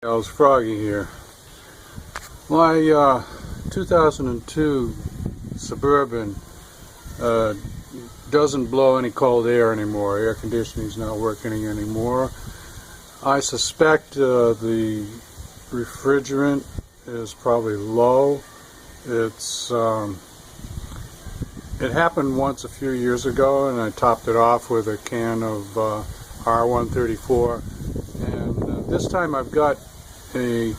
It's Froggy here. My 2002 Suburban doesn't blow any cold air anymore. Air conditioning is not working anymore. I suspect the refrigerant is probably low. It happened once a few years ago, and I topped it off with a can of r134, and this time I've got a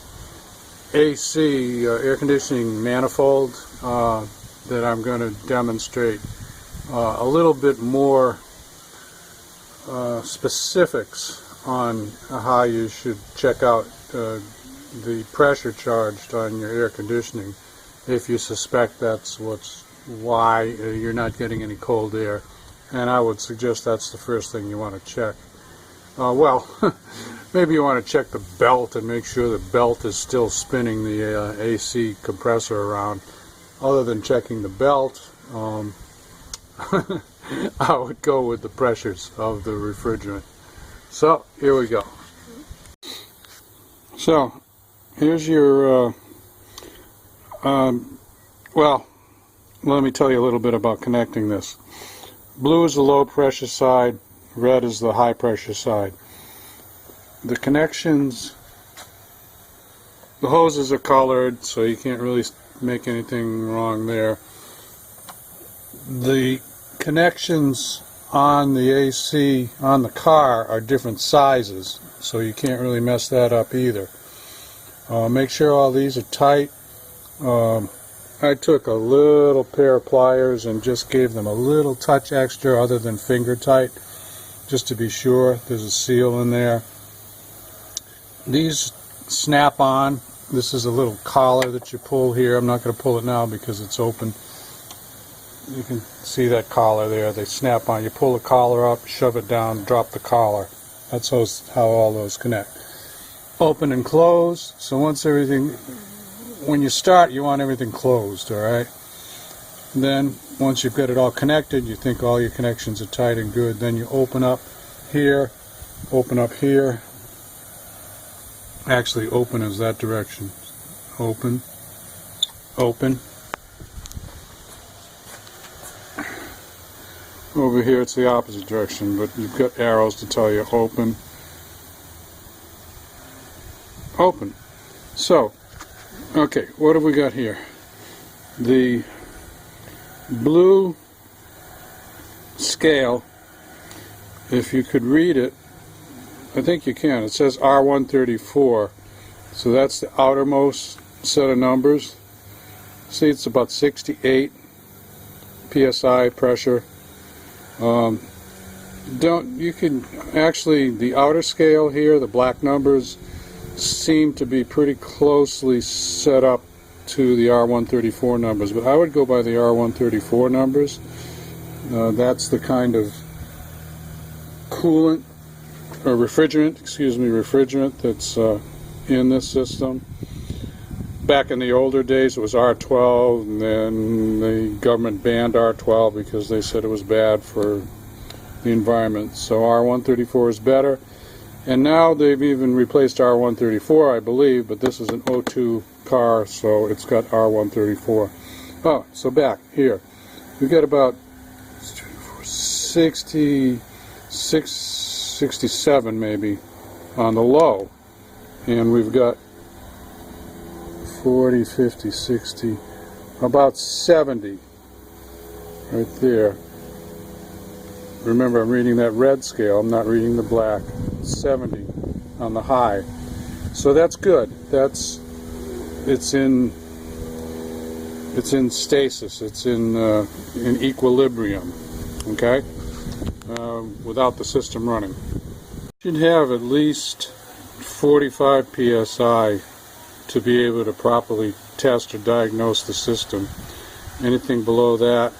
AC air conditioning manifold that I'm going to demonstrate a little bit more specifics on how you should check out the pressure charged on your air conditioning if you suspect that's why you're not getting any cold air. And I would suggest that's the first thing you want to check. Well, maybe you want to check the belt and make sure the belt is still spinning the AC compressor around. Other than checking the belt, I would go with the pressures of the refrigerant. So, here we go. So, here's your, well, let me tell you a little bit about connecting this. Blue is the low pressure side, red is the high pressure side. The connections, the hoses are colored, so you can't really make anything wrong there. The connections on the AC on the car are different sizes, so you can't really mess that up either. Make sure all these are tight. I took a little pair of pliers and just gave them a little touch extra other than finger tight, just to be sure. There's a seal in there. These snap on. This is a little collar that you pull here. I'm not going to pull it now because it's open. You can see that collar there. They snap on. You pull the collar up, shove it down, drop the collar. That's how all those connect. Open and close. So once everything, when you start, you want everything closed, all right? And then once you've got it all connected, you think all your connections are tight and good, then you open up here, open up here. Actually, open is that direction. Open, open. Over here it's the opposite direction, but you've got arrows to tell you open, open. So, okay, what have we got here? The blue scale, if you could read it, I think you can. It says R134, so that's the outermost set of numbers. See, it's about 68 psi pressure. You can actually, the outer scale here, the black numbers seem to be pretty closely set up to the R134 numbers, but I would go by the R134 numbers. That's the kind of coolant, or refrigerant, refrigerant that's in this system. Back in the older days it was R12, and then the government banned R12 because they said it was bad for the environment. So R134 is better. And now they've even replaced R134, I believe, but this is an O2 car, so it's got R134. Oh, so back here, we've got about 67 maybe on the low, and we've got 40, 50, 60, about 70 right there. Remember, I'm reading that red scale, I'm not reading the black. 70 on the high. So that's good. It's in stasis. It's in equilibrium. Okay? Without the system running. You should have at least 45 psi to be able to properly test or diagnose the system. Anything below that,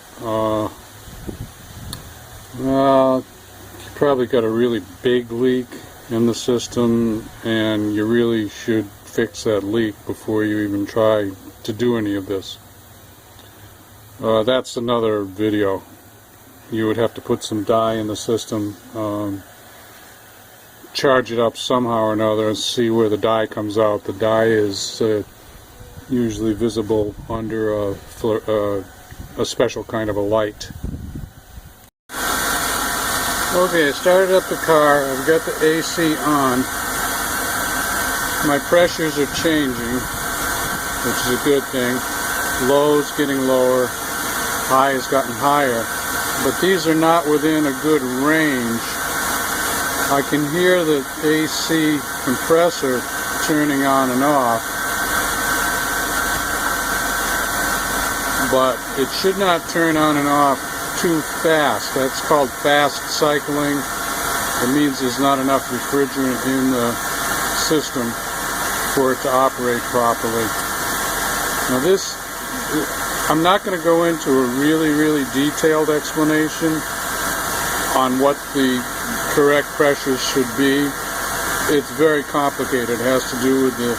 well, you probably got a really big leak in the system, and you really should fix that leak before you even try to do any of this. That's another video. You would have to put some dye in the system charge it up somehow or another and see where the dye comes out. The dye is usually visible under a special kind of a light. Okay, I started up the car. I've got the AC on. My pressures are changing, which is a good thing. Low's getting lower, high has gotten higher, but these are not within a good range. I can hear the AC compressor turning on and off, but it should not turn on and off too fast. That's called fast cycling. It means there's not enough refrigerant in the system for it to operate properly. Now this, I'm not going to go into a really detailed explanation on what the correct pressures should be. It's very complicated. It has to do with the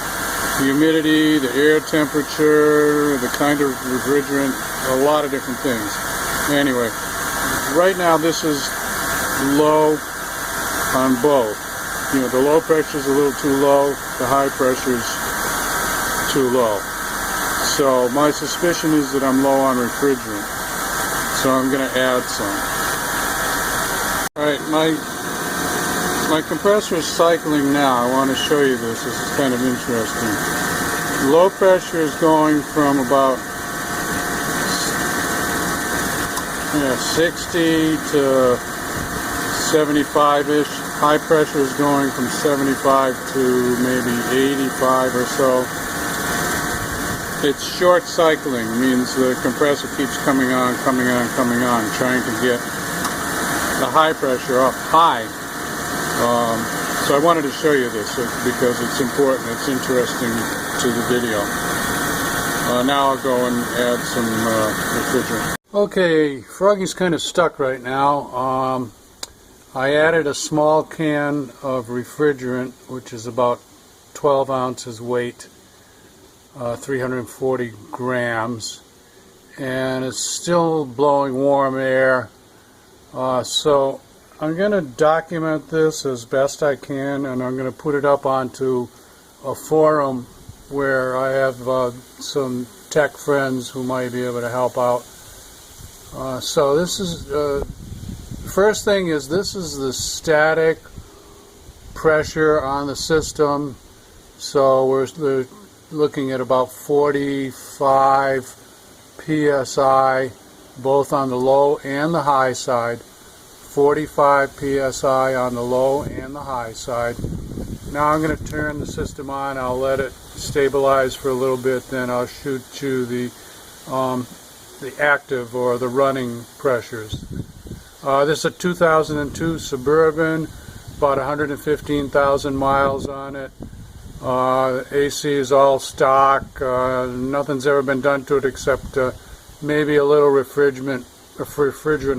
humidity, the air temperature, the kind of refrigerant, a lot of different things. Anyway, right now this is low on both. You know, the low pressure is a little too low, the high pressure is too low. So my suspicion is that I'm low on refrigerant, so I'm going to add some. Alright, my compressor is cycling now. I want to show you this. This is kind of interesting. Low pressure is going from about 60 to 75-ish. High pressure is going from 75 to maybe 85 or so. It's short cycling, means the compressor keeps coming on, trying to get the high pressure up high. So I wanted to show you this because it's important, it's interesting to the video. Now I'll go and add some refrigerant. Okay, Froggy's kind of stuck right now. I added a small can of refrigerant, which is about 12 ounces weight, 340 grams, and it's still blowing warm air. So I'm going to document this as best I can, and I'm going to put it up onto a forum where I have some tech friends who might be able to help out. So this is first thing is this is the static pressure on the system. So we're looking at about 45 psi both on the low and the high side. 45 psi on the low and the high side. Now I'm going to turn the system on. I'll let it stabilize for a little bit, then I'll shoot you the active or the running pressures. This is a 2002 Suburban, about 115,000 miles on it. AC is all stock. Nothing's ever been done to it except maybe a little refrigerant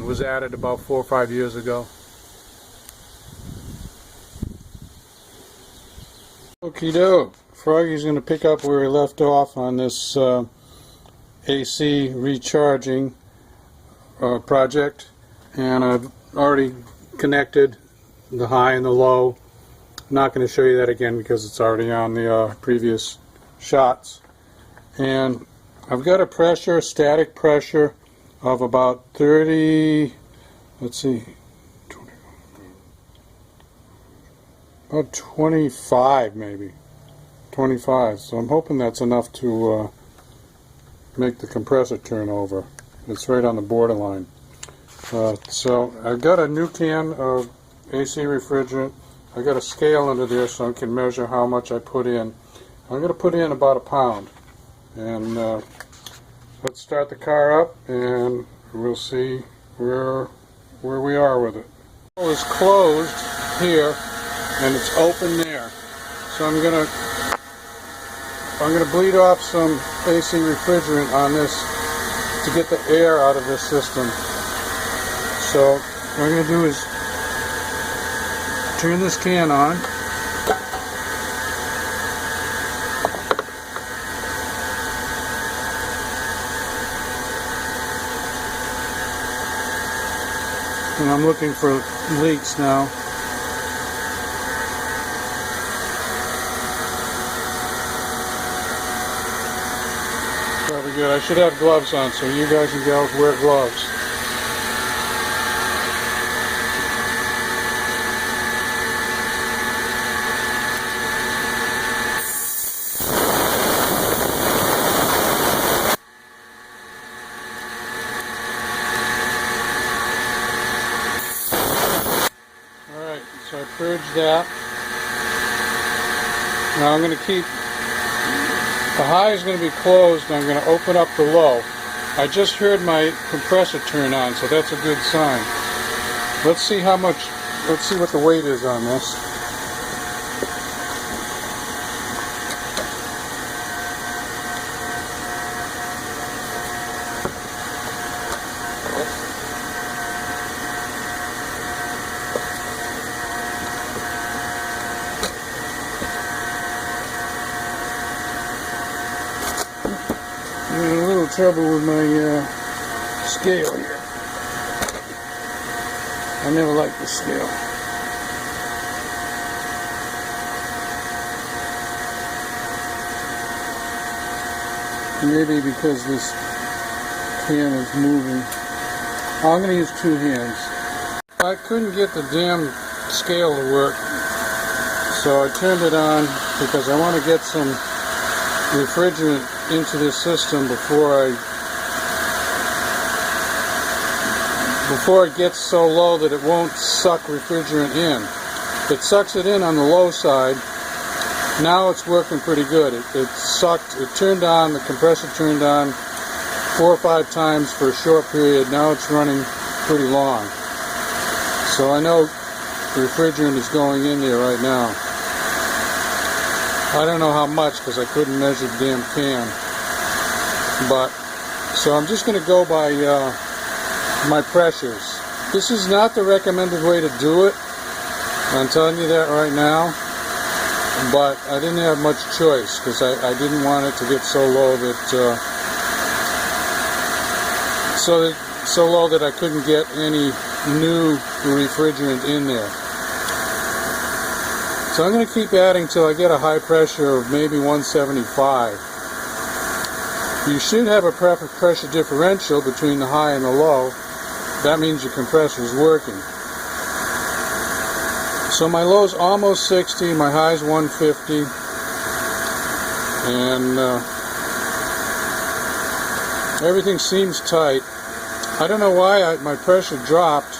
was added about 4 or 5 years ago. Okie doke. Froggy's going to pick up where he left off on this AC recharging project, and I've already connected the high and the low. I'm not going to show you that again because it's already on the previous shots. And I've got a pressure, static pressure of about 30, let's see, about 25 maybe, 25. So I'm hoping that's enough to make the compressor turn over. It's right on the borderline. So I've got a new can of AC refrigerant. I've got a scale under there so I can measure how much I put in. I'm going to put in about 1 pound. And let's start the car up and we'll see where we are with it. It's closed here and it's open there. So I'm going to bleed off some AC refrigerant on this to get the air out of this system. So what I'm going to do is turn this can on. And I'm looking for leaks now. be good. I should have gloves on, so you guys and gals wear gloves. Alright, so I purged that. Now I'm going to keep, the high is going to be closed, and I'm going to open up the low. I just heard my compressor turn on, so that's a good sign. Let's see how much, let's see what the weight is on this. I'm having a little trouble with my scale here. I never liked the scale. Maybe because this can is moving. I'm going to use two hands. I couldn't get the damn scale to work, so I turned it on because I want to get some refrigerant into this system before it gets so low that it won't suck refrigerant in. It sucks it in on the low side. Now it's working pretty good. It turned on, the compressor turned on 4 or 5 times for a short period. Now it's running pretty long. So I know refrigerant is going in there right now. I don't know how much because I couldn't measure the damn can. But, so I'm just going to go by my pressures. This is not the recommended way to do it. I'm telling you that right now. But I didn't have much choice because I didn't want it to get so low that so low that I couldn't get any new refrigerant in there. So I'm going to keep adding till I get a high pressure of maybe 175. You should have a pressure differential between the high and the low. That means your compressor is working. So my low's almost 60, my high's 150, and everything seems tight. I don't know why my pressure dropped,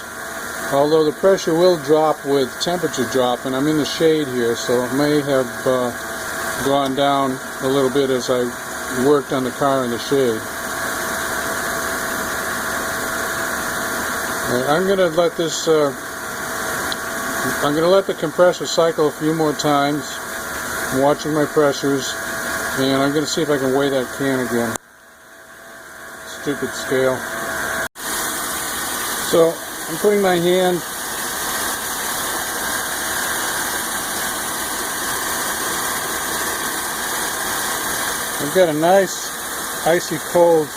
although the pressure will drop with temperature drop, and I'm in the shade here, so it may have gone down a little bit as I worked on the car in the shade. I'm going to let this, I'm going to let the compressor cycle a few more times. I'm watching my pressures, and I'm going to see if I can weigh that can again. Stupid scale. So, I'm putting my hand I've got a nice icy cold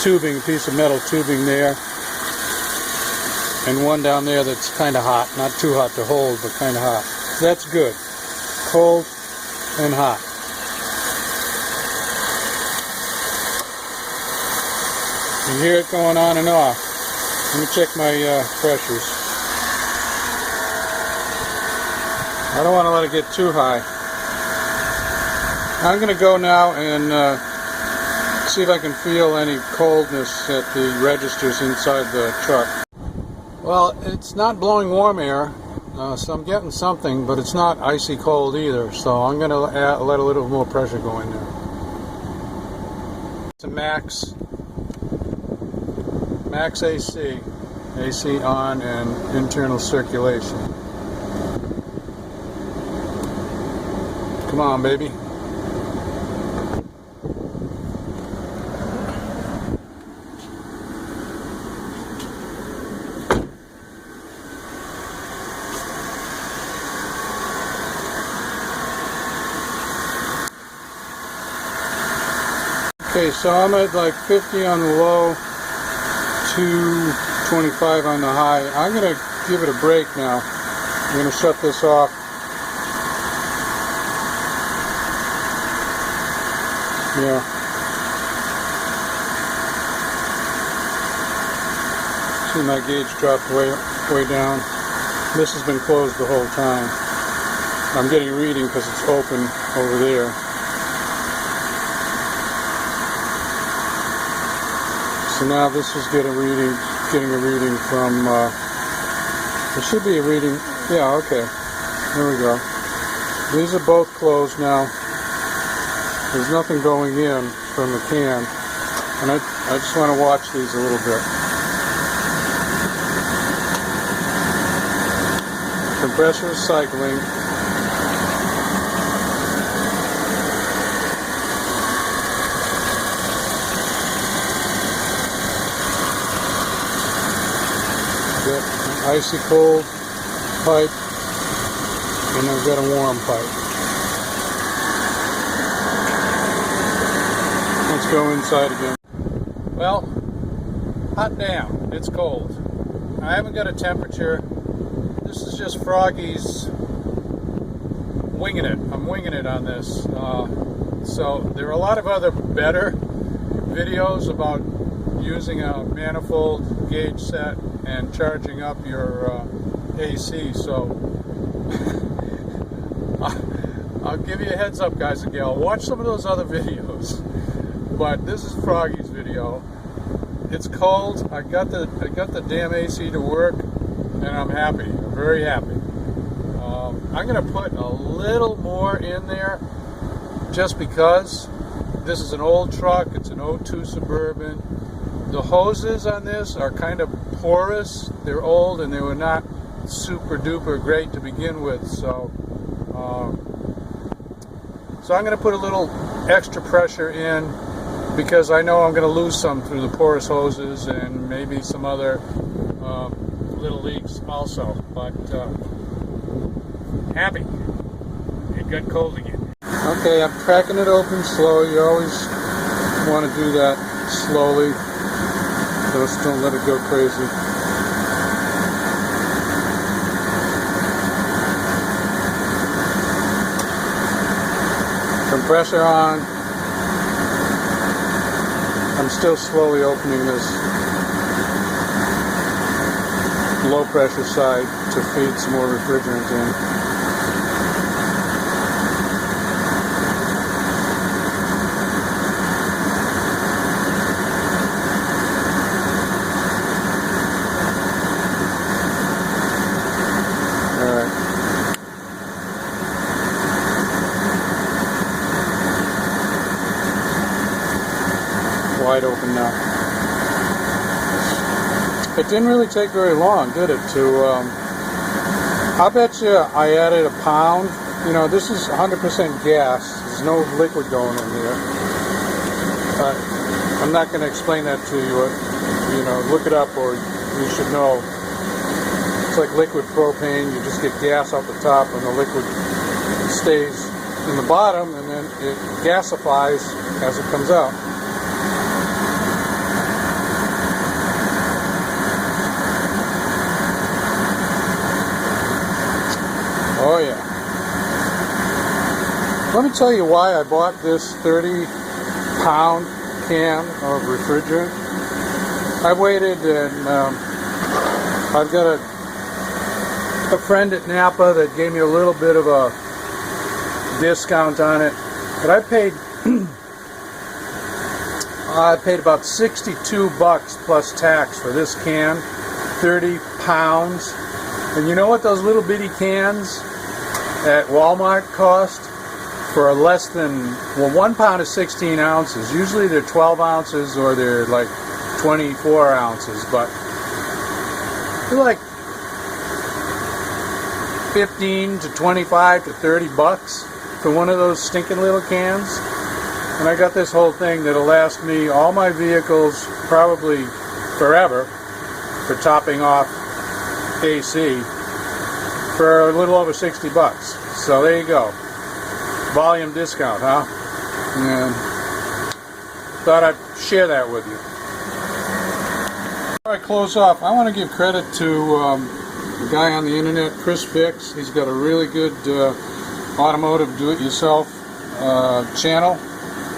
tubing, piece of metal tubing there, and one down there that's kind of hot, not too hot to hold, but kind of hot. So that's good. Cold and hot. You hear it going on and off. Let me check my pressures. I don't want to let it get too high. I'm going to go now and see if I can feel any coldness at the registers inside the truck. Well, it's not blowing warm air, so I'm getting something, but it's not icy cold either, so I'm going to let a little more pressure go in there. It's a max AC. AC on and internal circulation. Come on, baby. Okay, so I'm at like 50 on the low, 225 on the high. I'm going to give it a break now. I'm going to shut this off. Yeah. See, my gauge dropped way down. This has been closed the whole time. I'm getting a reading because it's open over there. So now this is getting a reading from, there should be a reading, yeah, okay, there we go. These are both closed now. There's nothing going in from the can, and I just want to watch these a little bit. Compressor is cycling. Got an icy cold pipe, and I've got a warm pipe. Let's go inside again. Well, hot damn, it's cold. I haven't got a temperature. This is just Froggy's winging it. I'm winging it on this. So there are a lot of other better videos about using a manifold gauge set and charging up your AC. So I'll give you a heads up, guys and gals. Watch some of those other videos. But this is Froggy's video. It's cold. I got the damn AC to work, and I'm happy. I'm very happy. I'm going to put a little more in there just because this is an old truck. It's an '02 Suburban. The hoses on this are kind of porous. They're old and they were not super duper great to begin with. So I'm going to put a little extra pressure in because I know I'm going to lose some through the porous hoses and maybe some other little leaks also, but happy. It got cold again. Okay, I'm cracking it open slow. You always want to do that slowly. Just don't let it go crazy. Compressor on. I'm still slowly opening this low pressure side to feed some more refrigerant in. Wide open now. It didn't really take very long, did it? I bet you I added a pound. You know, this is 100% gas. There's no liquid going in here. I'm not going to explain that to you. You know, look it up or you should know. It's like liquid propane. You just get gas off the top and the liquid stays in the bottom and then it gasifies as it comes out. Oh yeah. Let me tell you why I bought this 30-pound can of refrigerant. I waited and I've got a friend at Napa that gave me a little bit of a discount on it. But I paid about 62 bucks plus tax for this can, 30 pounds. And you know what those little bitty cans at Walmart cost? For less than, well, 1 pound is 16 ounces. Usually they're 12 ounces or they're like 24 ounces, but they're like 15 to 25 to 30 bucks for one of those stinking little cans. And I got this whole thing that'll last me all my vehicles probably forever for topping off AC for a little over 60 bucks. So there you go. Volume discount, huh? And thought I'd share that with you. Before I close off, I want to give credit to the guy on the internet, Chris Fix. He's got a really good automotive do-it-yourself channel.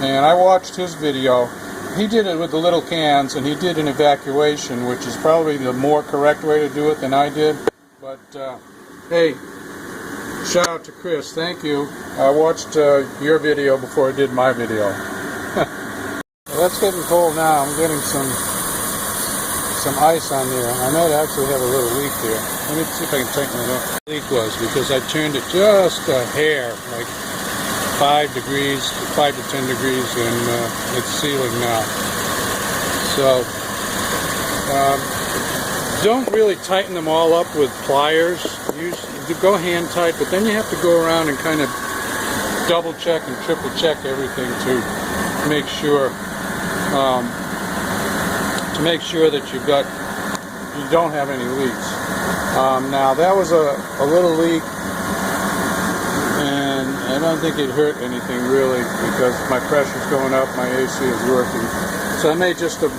and I watched his video. He did it with the little cans, and he did an evacuation, which is probably the more correct way to do it than I did. But hey, shout out to Chris, thank you. I watched your video before I did my video. Well, that's getting cold now. I'm getting some ice on there. I might actually have a little leak there. Let me see if I can tighten it up. The leak was because I turned it just a hair, like 5 to 10 degrees, and it's sealing now. So don't really tighten them all up with pliers. Go hand tight, but then you have to go around and kind of double check and triple check everything to make sure that you don't have any leaks. Now that was a little leak, and I don't think it hurt anything really because my pressure's going up, my AC is working. So I may just have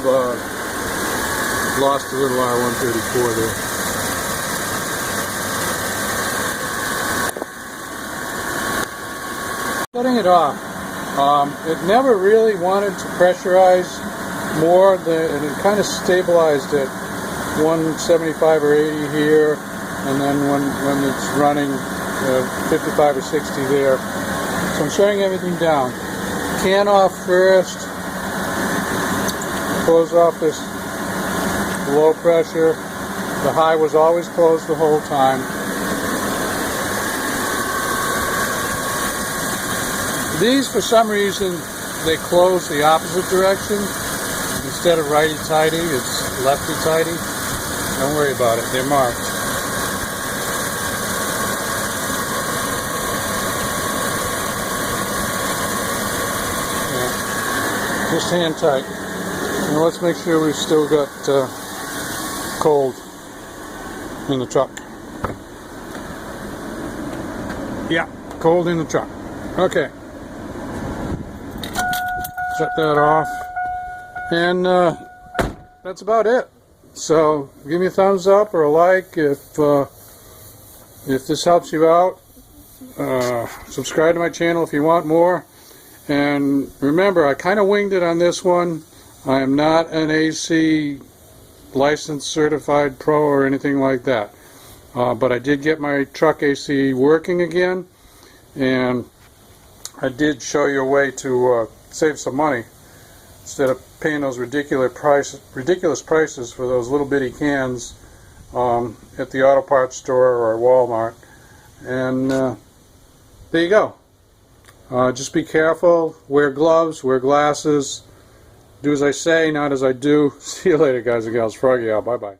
lost a little R134 there. Shutting it off. It never really wanted to pressurize more, and it kind of stabilized at 175 or 80 here, and then when it's running 55 or 60 there. So I'm shutting everything down. Can off first. Close off this low pressure. The high was always closed the whole time. These, for some reason, they close the opposite direction. Instead of righty-tighty, it's lefty-tighty. Don't worry about it, they're marked. Yeah. Just hand tight. Now let's make sure we've still got cold in the truck. Yeah, cold in the truck. Okay. Shut that off. And that's about it. So give me a thumbs up or a like if this helps you out. Subscribe to my channel if you want more. And remember, I kind of winged it on this one. I am not an AC licensed certified pro or anything like that. But I did get my truck AC working again, and I did show you a way to save some money instead of paying those ridiculous prices for those little bitty cans at the auto parts store or Walmart. And there you go. Just be careful, wear gloves, wear glasses, do as I say, not as I do. See you later, guys and gals. Froggy out. Bye-bye.